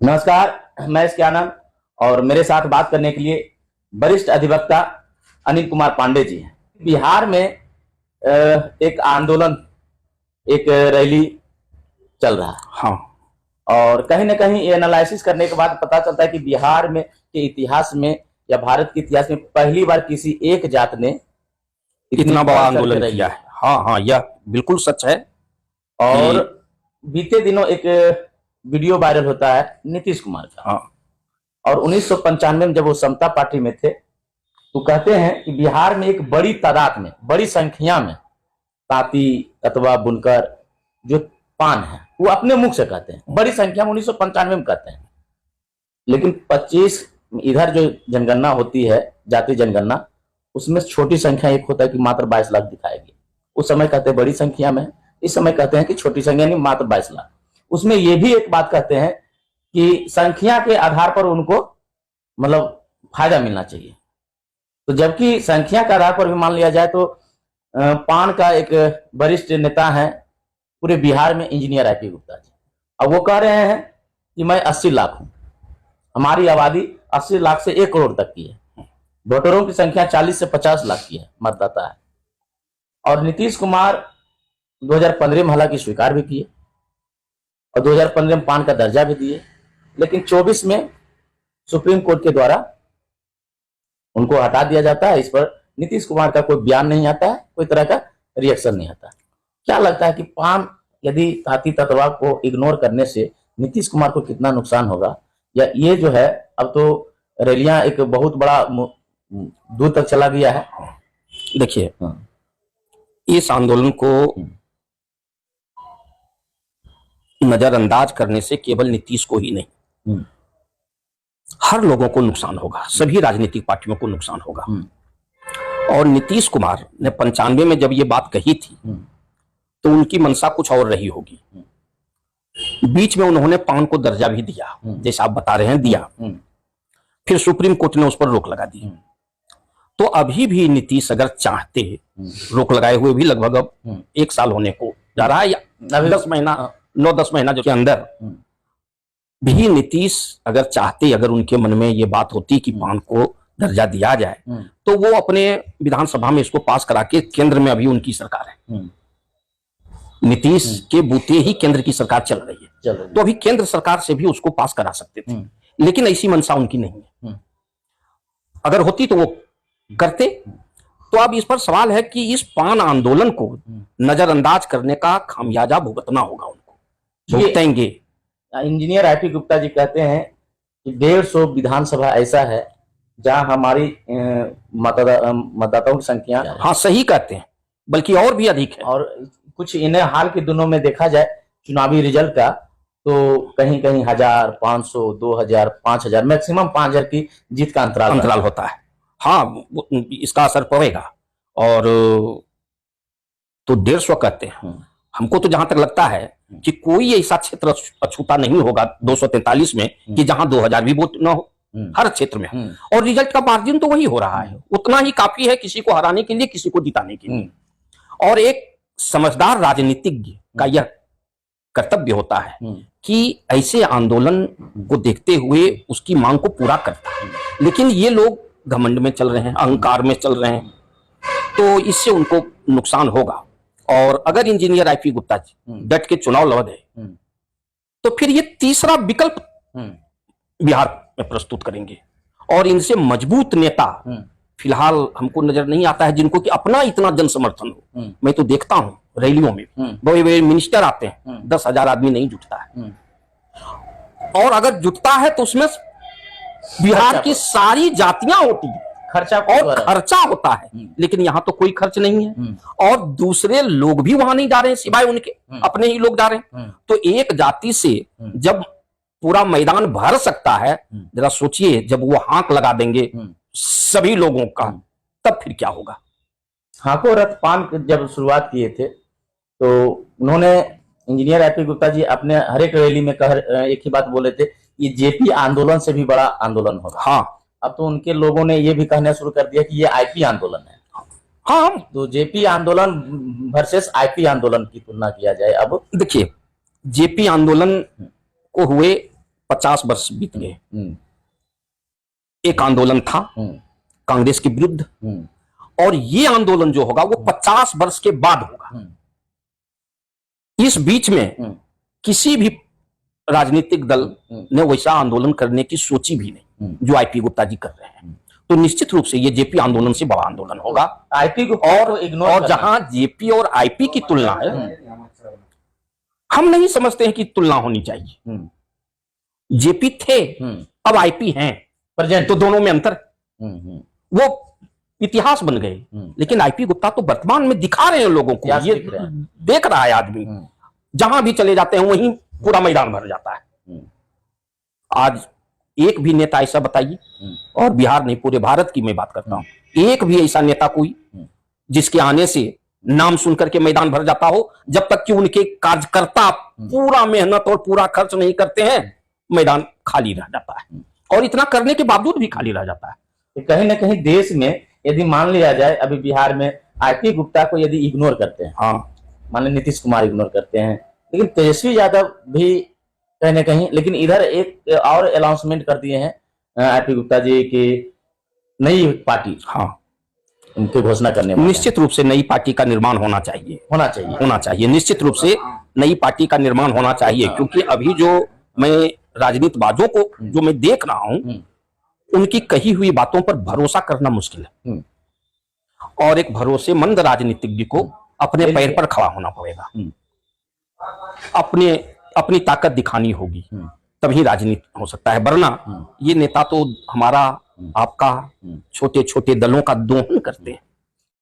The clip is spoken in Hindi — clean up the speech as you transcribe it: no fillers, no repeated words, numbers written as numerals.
नमस्कार, मैं इसके आनंद और मेरे साथ बात करने के लिए वरिष्ठ अधिवक्ता अनिल कुमार पांडे जी हैं। बिहार में एक आंदोलन, एक रैली चल रहा है। हाँ, और कहीं ना कहीं ये एनालिसिस करने के बाद पता चलता है कि बिहार में के इतिहास में या भारत के इतिहास में पहली बार किसी एक जात ने इतना बड़ा आंदोलन किया है। हाँ हाँ, यह बिल्कुल सच है। और बीते दिनों एक वीडियो वायरल होता है नीतीश कुमार का। हाँ, और 1995 में जब वो समता पार्टी में थे तो कहते हैं कि बिहार में एक बड़ी तादाद में, बड़ी संख्या में तांती, ततवा, बुनकर जो पान है, वो अपने मुख से कहते हैं, बड़ी संख्या में 1995 में कहते हैं। लेकिन 25 इधर जो जनगणना होती है, जातीय जनगणना, उसमें छोटी संख्या एक होता है कि मात्र 22 लाख दिखाएगी। उस समय कहते हैं बड़ी संख्या में, इस समय कहते हैं कि छोटी संख्या नहीं, मात्र 22 लाख। उसमें ये भी एक बात कहते हैं कि संख्या के आधार पर उनको मतलब फायदा मिलना चाहिए। तो जबकि संख्या के आधार पर भी मान लिया जाए तो पान का एक वरिष्ठ नेता है पूरे बिहार में, इंजीनियर आईपी गुप्ता जी। अब वो कह रहे हैं कि मैं 80 लाख हूं, हमारी आबादी 80 लाख से 1 करोड़ तक की है, वोटरों की संख्या 40 से 50 लाख की है, मतदाता है। और नीतीश कुमार 2015 में हालांकि स्वीकार भी किए और 2015 में पान का दर्जा भी दिए, लेकिन 24 में सुप्रीम कोर्ट के द्वारा उनको हटा दिया जाता है। इस पर नीतीश कुमार का कोई बयान नहीं आता है, कोई तरह का रिएक्शन नहीं आता। क्या लगता है कि पान यदि तांती ततवा को इग्नोर करने से नीतीश कुमार को कितना नुकसान होगा, या ये जो है अब तो रैलियां एक बहुत बड़ा दूर तक चला गया है? देखिए, इस आंदोलन को नजरअंदाज करने से केवल नीतीश को ही नहीं, हर लोगों को नुकसान होगा, सभी राजनीतिक पार्टियों को नुकसान होगा। और नीतीश कुमार ने 95 में जब ये बात कही थी तो उनकी मंशा कुछ और रही होगी। बीच में उन्होंने पान को दर्जा भी दिया, जैसे आप बता रहे हैं, दिया। फिर सुप्रीम कोर्ट ने उस पर रोक लगा दी। तो अभी भी नीतीश अगर चाहते, रोक लगाए हुए भी लगभग अब 1 साल होने को जा रहा है, या 10 महीना, 9-10 महीना के अंदर भी नीतीश अगर चाहते, अगर उनके मन में ये बात होती कि पान को दर्जा दिया जाए, तो वो अपने विधानसभा में इसको पास करा के, केंद्र में अभी उनकी सरकार है, नीतीश के बूते ही केंद्र की सरकार चल रही है, तो अभी केंद्र सरकार से भी उसको पास करा सकते थे। लेकिन ऐसी मंशा उनकी नहीं है। अगर होती तो वो करते। तो अब इस पर सवाल है कि इस पान आंदोलन को नजरअंदाज करने का खामियाजा भुगतना होगा, उनको भुगतेंगे। इंजीनियर आईपी गुप्ता जी कहते हैं कि 150 विधानसभा ऐसा है जहां हमारी मतदाताओं की संख्या, हाँ सही कहते हैं, बल्कि और भी अधिक है। और कुछ इन्हें हाल के दिनों में देखा जाए चुनावी रिजल्ट का, तो कहीं कहीं 1000, 500, 2000, 5000, मैक्सिमम 5000 की जीत का अंतराल होता है। हाँ, इसका असर पड़ेगा। और तो 150 कहते हैं। हमको तो जहां तक लगता है कि कोई ऐसा क्षेत्र अछूता नहीं होगा 243 में कि जहां 2000 भी वोट ना हो, हर क्षेत्र में। और रिजल्ट का मार्जिन तो वही हो रहा है, उतना ही काफी है किसी को हराने के लिए, किसी को जिताने के लिए। और एक समझदार राजनीतिज्ञ का यह कर्तव्य होता है कि ऐसे आंदोलन को देखते हुए उसकी मांग को पूरा करता है। लेकिन ये लोग घमंड में चल रहे हैं, अहंकार में चल रहे हैं, तो इससे उनको नुकसान होगा। और अगर इंजीनियर आईपी गुप्ता जी डट के चुनाव लड़ गए तो फिर ये तीसरा विकल्प बिहार में प्रस्तुत करेंगे। और इनसे मजबूत नेता फिलहाल हमको नजर नहीं आता है जिनको कि अपना इतना जन समर्थन हो। मैं तो देखता हूं रैलियों में बड़े बड़े मिनिस्टर आते हैं, 10,000 आदमी नहीं जुटता है। और अगर जुटता है तो उसमें बिहार की सारी जातियां होती है, खर्चा होता है। लेकिन यहां तो कोई खर्च नहीं है, और दूसरे लोग भी वहां नहीं जा रहे हैं, सिवाय उनके अपने ही लोग जा रहे हैं। तो एक जाति से जब पूरा मैदान भर सकता है, जरा सोचिए जब वो हांक लगा देंगे सभी लोगों का, तब फिर क्या होगा। हाको रथ पान जब शुरुआत किए थे तो उन्होंने, इंजीनियर आईपी गुप्ता जी अपने हर एक रैली में एक ही बात बोले थे, ये जेपी आंदोलन से भी बड़ा आंदोलन होगा। हाँ, अब तो उनके लोगों ने ये भी कहना शुरू कर दिया कि ये आईपी आंदोलन है। हाँ, तो जेपी आंदोलन वर्सेस आईपी आंदोलन की तुलना किया जाए। अब देखिए, जेपी आंदोलन को हुए 50 वर्ष बीत गए। हम्म, एक आंदोलन था हम्म, कांग्रेस के विरुद्ध, हम्म, और ये आंदोलन जो होगा वो 50 वर्ष के बाद होगा। हम्म, इस बीच में हम्म, किसी भी राजनीतिक दल हम्म, ने वैसा आंदोलन करने की सोची भी नहीं जो आईपी गुप्ता जी कर रहे हैं। तो निश्चित रूप से ये जेपी आंदोलन से बड़ा आंदोलन होगा। आईपी को और इग्नोर जहां जेपी और आईपी की तुलना है, हम नहीं समझते हैं कि तुलना होनी चाहिए। जेपी थे, अब आईपी हैं, प्रेजेंट तो दोनों में अंतर, हम्म, वो इतिहास बन गए। लेकिन आईपी गुप्ता तो वर्तमान में दिखा रहे हैं लोगों को, इतिहास ये दिख रहे हैं। देख रहा है आदमी, जहां भी चले जाते हैं वहीं पूरा मैदान भर जाता है। आज एक भी नेता ऐसा बताइए, और बिहार नहीं पूरे भारत की मैं बात करता हूं, एक भी ऐसा नेता कोई जिसके आने से नाम सुनकर के मैदान भर जाता हो, जब तक कि उनके कार्यकर्ता पूरा मेहनत और पूरा खर्च नहीं करते हैं, मैदान खाली रह जाता है। और इतना करने के बावजूद भी खाली रह जाता है। तो कहीं ना कहीं देश में यदि मान लिया जाए, अभी बिहार में आईपी गुप्ता को यदि इग्नोर करते हैं, हाँ, मान लीजिए नीतीश कुमार इग्नोर करते हैं, लेकिन तेजस्वी यादव भी कहीं ना कहीं, लेकिन इधर एक और अनाउंसमेंट कर दिए हैं आईपी गुप्ता जी की नई पार्टी, हाँ, उनकी घोषणा करने वाले हैं। निश्चित रूप से नई पार्टी का निर्माण होना चाहिए, होना चाहिए। निश्चित रूप से नई पार्टी का निर्माण होना चाहिए। क्योंकि अभी जो मैं राजनीतिवादियों को जो मैं देख रहा हूं, उनकी कही हुई बातों पर भरोसा करना मुश्किल है, और एक भरोसेमंद राजनीतिज्ञ को अपने पैर पर खड़ा होना पड़ेगा, अपनी ताकत दिखानी होगी, तभी राजनीति हो सकता है। वरना ये नेता तो हमारा आपका छोटे छोटे दलों का दोहन करते हैं।